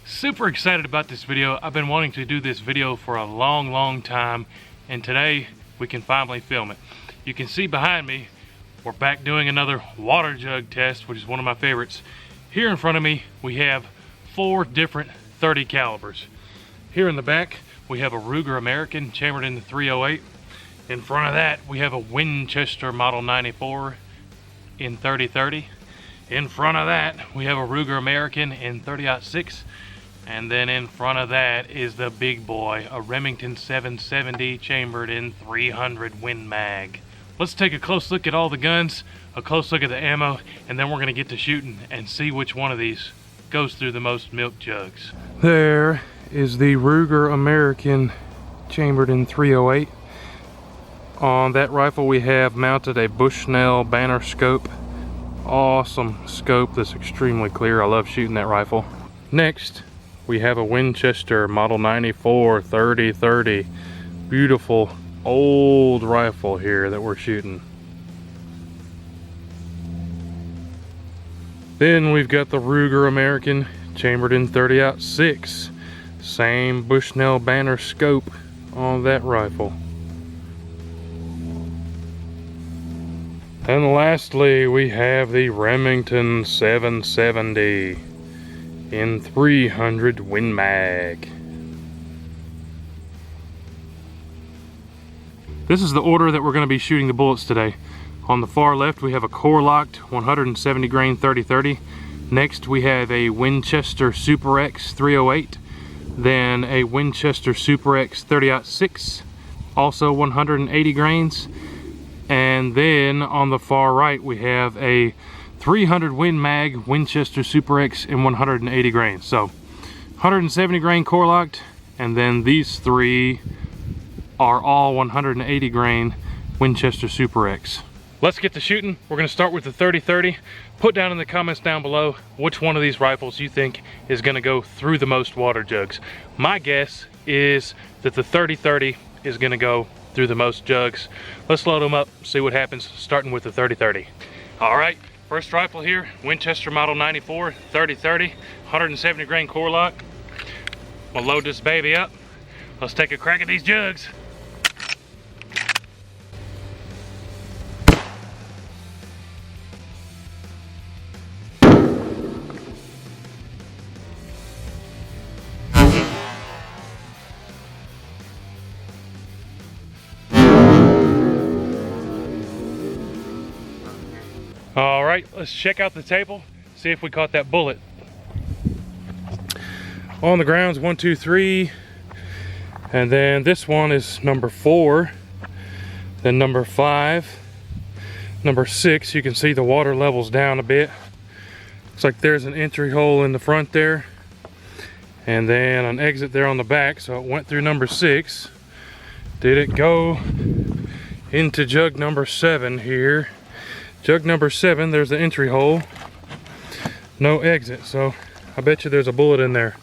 Super excited about this video. I've been wanting to do this video for a long time, and today we can finally film it. You can see behind me, we're back doing another water jug test, which is one of my favorites. Here in front of me, we have 4 different .30 calibers. Here in the back, we have a Ruger American chambered in the .308. In front of that, we have a Winchester Model 94 in .30-30. In front of that, we have a Ruger American in .30-06. And then in front of that is the big boy, a Remington 770 chambered in .300 Win Mag. Let's take a close look at all the guns, a close look at the ammo, and then we're gonna get to shooting and see which one of these goes through the most milk jugs. There is the Ruger American chambered in .308. On that rifle we have mounted a Bushnell Banner scope. Awesome scope that's extremely clear. I love shooting that rifle. Next, we have a Winchester Model 94 30-30. Beautiful old rifle here that we're shooting. Then we've got the Ruger American chambered in .30-06. Same Bushnell Banner scope on that rifle. And lastly, we have the Remington 770 in .300 Win Mag. This is the order that we're going to be shooting the bullets today. On the far left, we have a core locked 170 grain 30-30. Next, we have a Winchester Super X 308. Then a Winchester Super X 30-06, also 180 grains. And then on the far right, we have a .300 Win Mag Winchester Super X in 180 grains. So 170 grain core locked, and then these 3 are all 180 grain Winchester Super X. Let's get to shooting. We're gonna start with the 30-30. Put down in the comments down below which one of these rifles you think is gonna go through the most water jugs. My guess is that the 30-30 is gonna go through the most jugs. Let's load them up, see what happens, starting with the 30-30. All right, first rifle here, Winchester Model 94 30-30, 170 grain core lock. We'll load this baby up. Let's take a crack at these jugs. All right, let's check out the table, see if we caught that bullet. On the ground's 1, 2, 3, and then this one is number 4, then number 5, number 6. You can see the water levels down a bit. Looks like there's an entry hole in the front there, and then an exit there on the back, so it went through number 6. Did it go into jug number 7 here? Jug number 7, there's the entry hole, no exit, so I bet you there's a bullet in there.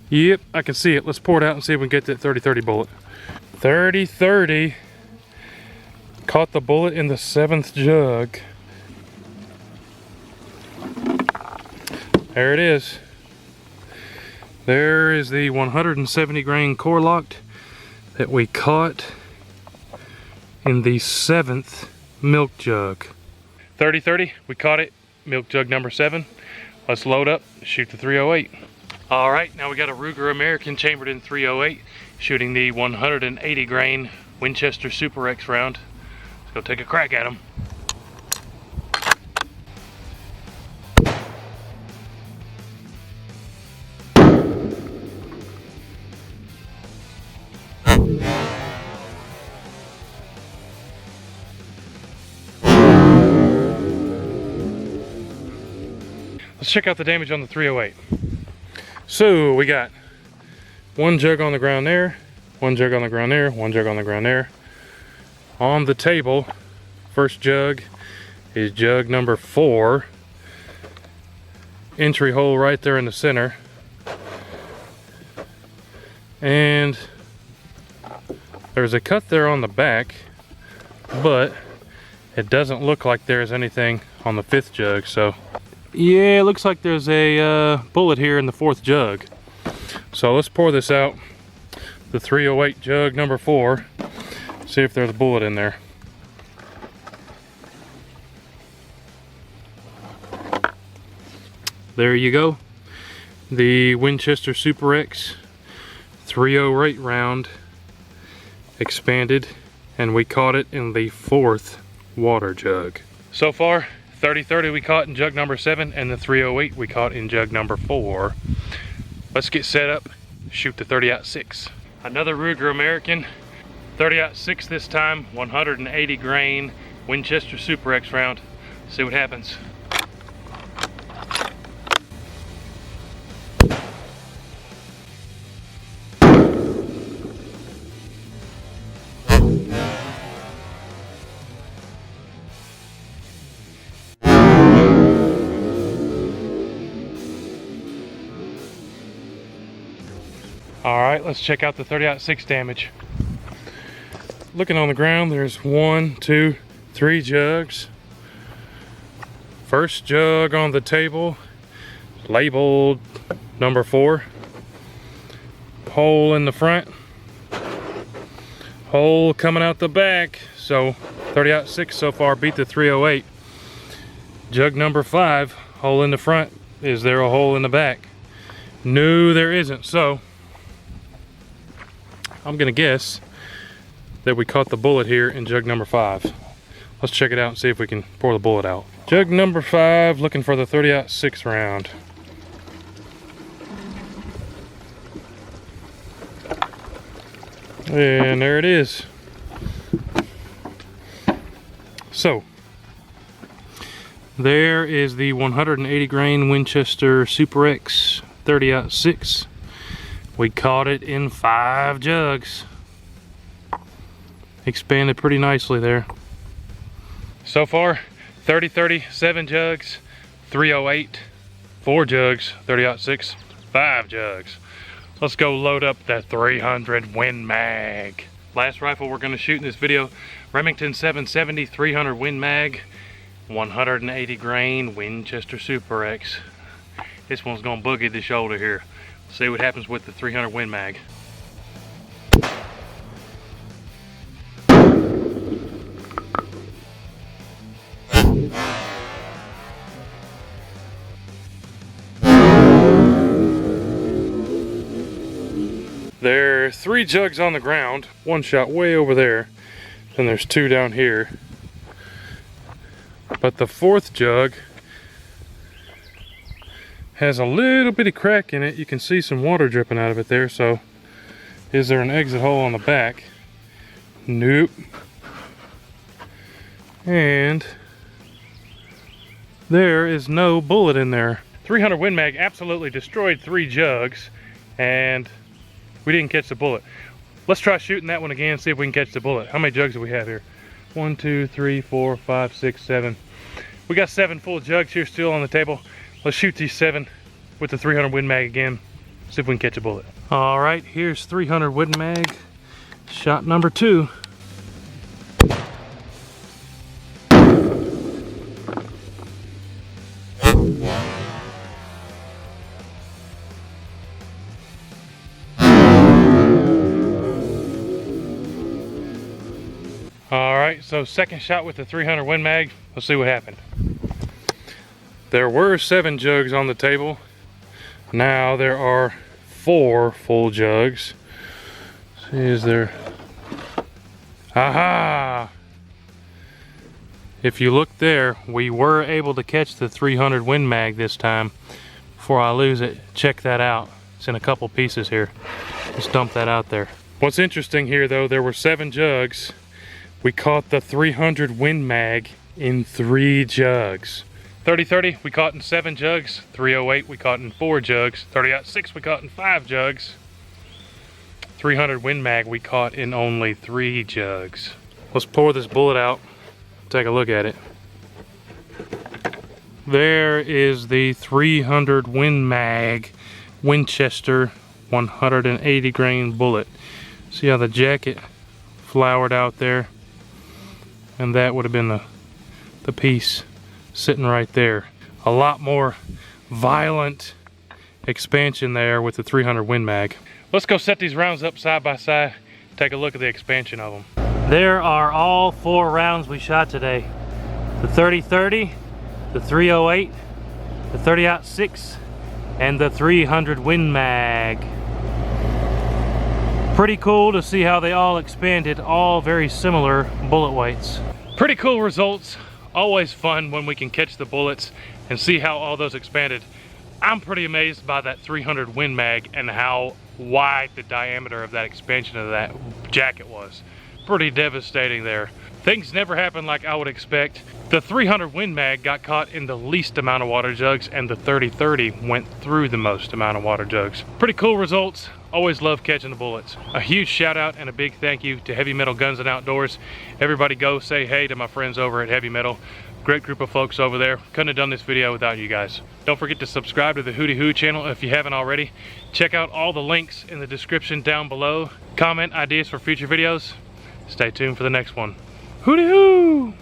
Yep, I can see it. Let's pour it out and see if we can get that 30-30 bullet. 30-30 caught the bullet in the 7th jug. There it is. There is the 170 grain core locked that we caught in the 7th milk jug. 30-30, we caught it, milk jug number 7. Let's load up, shoot the 308. All right, now we got a Ruger American chambered in .308, shooting the 180 grain Winchester Super X round. Let's go take a crack at him. Let's check out the damage on the 308. So we got 1 jug on the ground there, 1 jug on the ground there, 1 jug on the ground there. On the table, first jug is jug number 4. Entry hole right there in the center. And there's a cut there on the back, but it doesn't look like there's anything on the 5th jug, so Yeah, it looks like there's a bullet here in the 4th jug. So let's pour this out. The 308 jug number 4. See if there's a bullet in there. There you go. The Winchester Super X 308 round expanded, and we caught it in the 4th water jug. So far, 30-30 we caught in jug number 7, and the 308 we caught in jug number 4. Let's get set up, shoot the 30-06. Another Ruger American, 30-06 this time, 180 grain Winchester Super X round. See what happens. Alright, let's check out the 30-06 damage. Looking on the ground, there's 1, 2, 3 jugs. First jug on the table, labeled number 4. Hole in the front. Hole coming out the back. So 30-06 so far beat the 308. Jug number 5, hole in the front. Is there a hole in the back? No, there isn't. So I'm gonna guess that we caught the bullet here in jug number 5. Let's check it out and see if we can pour the bullet out. Jug number 5, looking for the 30-06 round. And there it is. So, there is the 180 grain Winchester Super X 30-06. We caught it in 5 jugs. Expanded pretty nicely there. So far, 30-30, 7 jugs, 308, 4 jugs, 30-06, 5 jugs. Let's go load up that 300 Win Mag. Last rifle we're gonna shoot in this video, Remington 770 300 Win Mag, 180 grain Winchester Super X. This one's gonna boogie the shoulder here. See what happens with the 300 Win Mag. There are 3 jugs on the ground. 1 shot way over there. Then there's 2 down here. But the 4th jug has a little bitty crack in it. You can see some water dripping out of it there. So is there an exit hole on the back? Nope. And there is no bullet in there. 300 Win Mag absolutely destroyed 3 jugs, and we didn't catch the bullet. Let's try shooting that one again, see if we can catch the bullet. How many jugs do we have here? 1, 2, 3, 4, 5, 6, 7. We got 7 full jugs here still on the table. Let's shoot these 7 with the 300 Win Mag again. See if we can catch a bullet. All right, here's 300 Win Mag. Shot number 2. All right, so second shot with the 300 Win Mag. Let's see what happened. There were 7 jugs on the table. Now there are 4 full jugs. See, is there? Aha! If you look there, we were able to catch the 300 Win Mag this time. Before I lose it, check that out. It's in a couple pieces here. Just dump that out there. What's interesting here though, there were 7 jugs. We caught the 300 Win Mag in 3 jugs. 30-30 we caught in 7 jugs. 308 we caught in 4 jugs. 30-06 we caught in 5 jugs. 300 Win Mag we caught in only 3 jugs. Let's pour this bullet out. Take a look at it. There is the 300 Win Mag Winchester 180 grain bullet. See how the jacket flowered out there? And that would have been the piece sitting right there. a lot more violent expansion there with the 300 Win Mag. Let's go set these rounds up side by side, take a look at the expansion of them. There are all 4 rounds we shot today. The 30-30, the 308, the 30-06, and the 300 Win Mag. Pretty cool to see how they all expanded, all very similar bullet weights. Pretty cool results. Always fun when we can catch the bullets and see how all those expanded. I'm pretty amazed by that 300 Win Mag and how wide the diameter of that expansion of that jacket was. Pretty devastating there. Things never happen like I would expect. The 300 Win Mag got caught in the least amount of water jugs, and the 30-30 went through the most amount of water jugs. Pretty cool results. Always love catching the bullets. A huge shout out and a big thank you to Heavy Metal Guns and Outdoors. Everybody go say hey to my friends over at Heavy Metal. Great group of folks over there. Couldn't have done this video without you guys. Don't forget to subscribe to the WHOTEEWHO channel if you haven't already. Check out all the links in the description down below. Comment ideas for future videos. Stay tuned for the next one. WHOTEEWHO!